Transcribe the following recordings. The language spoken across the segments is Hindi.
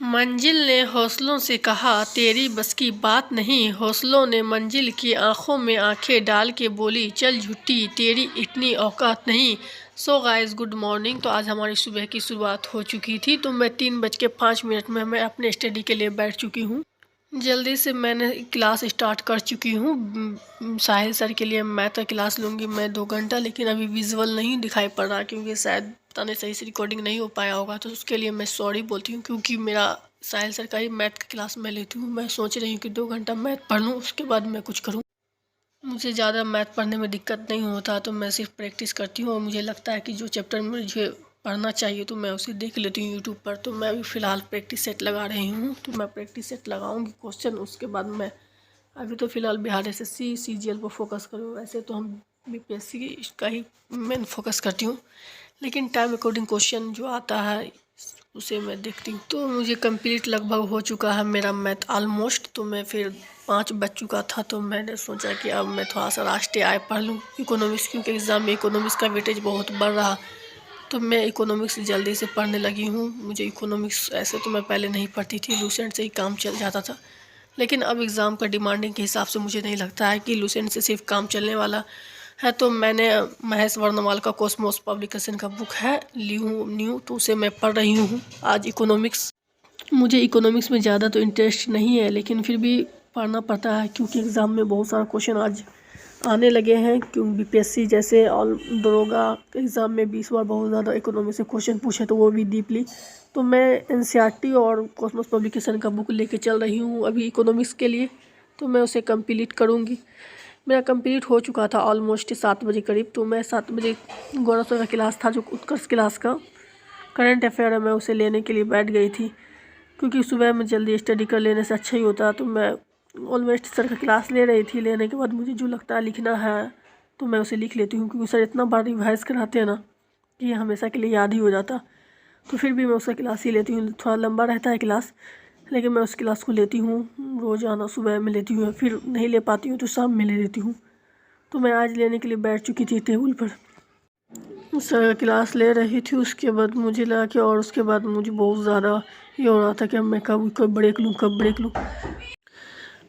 मंजिल ने हौसलों से कहा, तेरी बस की बात नहीं। हौसलों ने मंजिल की आंखों में आंखें डाल के बोली, चल झुट्टी, तेरी इतनी औकात नहीं। So guys, good morning. तो आज हमारी सुबह की शुरुआत हो चुकी थी। तो मैं 3:05 में मैं अपने स्टडी के लिए बैठ चुकी हूँ। जल्दी से मैंने क्लास स्टार्ट कर चुकी हूँ। साहिल सर के लिए मैथ का क्लास लूँगी मैं 2 घंटा, लेकिन अभी विजुअल नहीं दिखाई पड़ रहा क्योंकि शायद पता नहीं सही से रिकॉर्डिंग नहीं हो पाया होगा। तो उसके लिए मैं सॉरी बोलती हूँ, क्योंकि मेरा साहिल सर का ही मैथ का क्लास मैं लेती हूँ। मैं सोच रही हूँ कि 2 घंटा मैथ पढ़ लूँ, उसके बाद मैं कुछ करूँ। मुझे ज़्यादा मैथ पढ़ने में दिक्कत नहीं होता, तो मैं सिर्फ प्रैक्टिस करती हूँ और मुझे लगता है कि जो चैप्टर मुझे पढ़ना चाहिए तो मैं उसे देख लेती हूँ यूट्यूब पर। तो मैं अभी फ़िलहाल प्रैक्टिस सेट लगा रही हूँ। तो मैं प्रैक्टिस सेट लगाऊंगी क्वेश्चन, उसके बाद मैं अभी तो फ़िलहाल बिहार एसएससी सीजीएल पर फोकस करूँ। वैसे तो हम बीपीएससी का ही मैं फोकस करती हूँ, लेकिन टाइम अकॉर्डिंग क्वेश्चन जो आता है उसे मैं देखती हूँ। तो मुझे कंप्लीट लगभग हो चुका है मेरा मैथ ऑलमोस्ट। तो मैं फिर 5 बज चुका था, तो मैंने सोचा कि अब मैं थोड़ा सा राष्ट्रीय आय पढ़ लूँ, इकोनॉमिक्स, क्योंकि एग्ज़ाम में इकोनॉमिक्स का वेटेज बहुत बढ़ रहा। तो मैं इकोनॉमिक्स जल्दी से पढ़ने लगी हूँ। मुझे इकोनॉमिक्स ऐसे तो मैं पहले नहीं पढ़ती थी, लूसेंट से ही काम चल जाता था, लेकिन अब एग्ज़ाम का डिमांडिंग के हिसाब से मुझे नहीं लगता है कि लूसेंट से सिर्फ काम चलने वाला है। तो मैंने महेश वर्णवाल का कॉस्मोस पब्लिकेशन का बुक है न्यू, तो उसे मैं पढ़ रही हूँ आज। इकोनॉमिक्स, मुझे इकोनॉमिक्स में ज़्यादा तो इंटरेस्ट नहीं है, लेकिन फिर भी पढ़ना पड़ता है क्योंकि एग्ज़ाम में बहुत सारा क्वेश्चन आज आने लगे हैं। क्योंकि बीपीएससी जैसे और दरोगा एग्ज़ाम में 20 बार बहुत ज़्यादा इकोनॉमिक्स से क्वेश्चन पूछे, तो वो भी डीपली। तो मैं एनसीईआरटी और कॉस्मोस पब्लिकेशन का बुक लेके चल रही हूँ अभी इकोनॉमिक्स के लिए। तो मैं उसे कंप्लीट करूँगी। मेरा कंप्लीट हो चुका था ऑलमोस्ट 7 बजे करीब। तो मैं 7 बजे गौरव सर का क्लास था, जो उत्कर्ष क्लास का करंट अफेयर है, मैं उसे लेने के लिए बैठ गई थी, क्योंकि सुबह में जल्दी स्टडी कर लेने से अच्छा ही होता। तो मैं ऑलमोस्ट सर का क्लास ले रही थी। लेने के बाद मुझे जो लगता है लिखना है तो मैं उसे लिख लेती हूँ, क्योंकि सर इतना बार रिवाइज़ कराते हैं ना कि ये हमेशा के लिए याद ही हो जाता। तो फिर भी मैं उसका क्लास ही लेती हूँ। थोड़ा लंबा रहता है क्लास, लेकिन मैं उस क्लास को लेती हूँ रोज़ाना। सुबह में लेती हूँ, फिर नहीं ले पाती हूँ तो शाम में ले लेती हूँ। तो मैं आज लेने के लिए बैठ चुकी थी टेबल पर। सर क्लास ले रही थी, उसके बाद मुझे लगा कि, और उसके बाद मुझे बहुत ज़्यादा ये हो रहा था कि मैं कब ब्रेक लूँ, कब ब्रेक लूँ।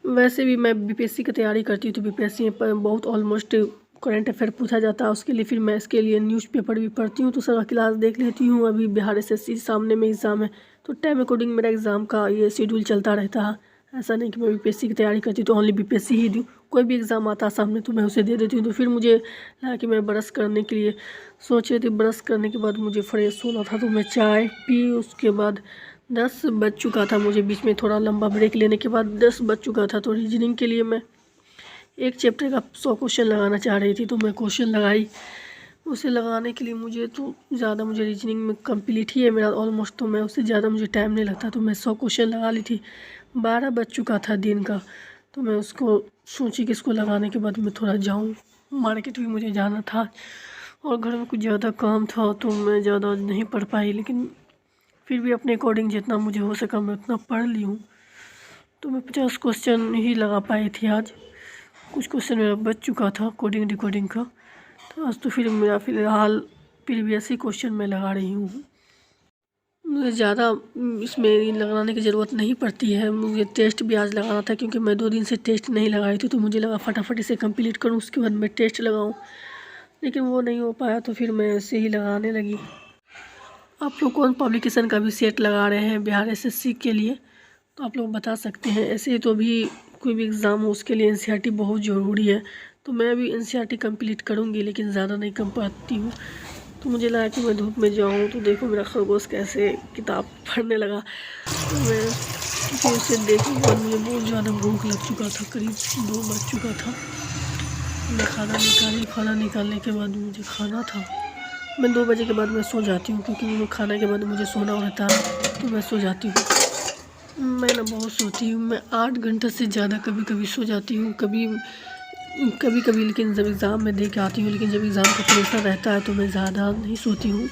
वैसे भी मैं बीपीएससी की तैयारी करती हूँ, तो बीपीएससी में बहुत ऑलमोस्ट करंट अफेयर पूछा जाता है। उसके लिए फिर मैं इसके लिए न्यूज़पेपर भी पढ़ती हूँ। तो सर का क्लास देख लेती हूँ। अभी बिहार एसएससी सामने में एग्ज़ाम है, तो टाइम अकॉर्डिंग मेरा एग्ज़ाम का ये शेड्यूल चलता रहता है। ऐसा नहीं कि मैं बीपीएससी की तैयारी करती तो ओनली बीपीएससी ही दूँ। कोई भी एग्ज़ाम आता है सामने तो मैं उसे दे देती हूँ। तो फिर मुझे लगा कि मैं ब्रश करने के लिए सोच रही थी। ब्रश करने के बाद मुझे फ्रेश होना था, तो मैं चाय पी। उसके बाद 10 बज चुका था। मुझे बीच में थोड़ा लंबा ब्रेक लेने के बाद 10 बज चुका था। तो रीजनिंग के लिए मैं एक चैप्टर का 100 क्वेश्चन लगाना चाह रही थी, तो मैं क्वेश्चन लगाई। उसे लगाने के लिए मुझे मुझे रीजनिंग में कंप्लीट ही है मेरा ऑलमोस्ट, तो मैं उससे ज़्यादा मुझे टाइम नहीं लगता। तो मैं 100 क्वेश्चन लगा ली थी। 12 बज चुका था दिन का। तो मैं उसको सोची कि इसको लगाने के बाद मैं थोड़ा जाऊँ, मार्केट भी मुझे जाना था और घर में कुछ ज़्यादा काम था, तो मैं ज़्यादा नहीं पढ़ पाई। लेकिन फिर भी अपने अकॉर्डिंग जितना मुझे हो सका मैं उतना पढ़ ली हूँ। तो मैं 50 क्वेश्चन ही लगा पाई थी आज। कुछ क्वेश्चन मेरा बच चुका था कोडिंग डिकोडिंग का। तो आज तो फिर मेरा फ़िलहाल प्रीवियस ही क्वेश्चन मैं लगा रही हूँ। मुझे ज़्यादा इसमें लगाने की ज़रूरत नहीं पड़ती है। मुझे टेस्ट भी आज लगाना था, क्योंकि मैं 2 दिन से टेस्ट नहीं लगाई थी। तो मुझे लगा फटाफट इसे कंप्लीट करूँ, उसके बाद मैं टेस्ट लगाऊँ, लेकिन वो नहीं हो पाया। तो फिर मैं ऐसे ही लगाने लगी। आप लोग कौन पब्लिकेशन का भी सेट लगा रहे हैं बिहार एसएससी के लिए, तो आप लोग बता सकते हैं। ऐसे तो भी कोई भी एग्ज़ाम हो उसके लिए एनसीईआरटी बहुत ज़रूरी है। तो मैं अभी एनसीईआरटी कंप्लीट करूँगी, लेकिन ज़्यादा नहीं कर पाती हूँ। तो मुझे लगा कि मैं धूप में जाऊँ। तो देखो मेरा खरगोश कैसे किताब पढ़ने लगा। तो मैं फिर उसे देखने के बाद मुझे बहुत ज़्यादा भूख लग चुका था। करीब 2 बज चुका था। मैं खाना निकाली। खाना निकालने के बाद मुझे खाना था। मैं 2 बजे के बाद मैं सो जाती हूँ, क्योंकि वो खाने के बाद मुझे सोना होता है, तो मैं सो जाती हूँ। मैं ना बहुत सोती हूँ। मैं 8 घंटे से ज़्यादा कभी कभी सो जाती हूँ, कभी कभी, लेकिन जब एग्ज़ाम में दे के आती हूँ। लेकिन जब एग्ज़ाम का प्रेशर रहता है तो मैं ज़्यादा नहीं सोती हूँ।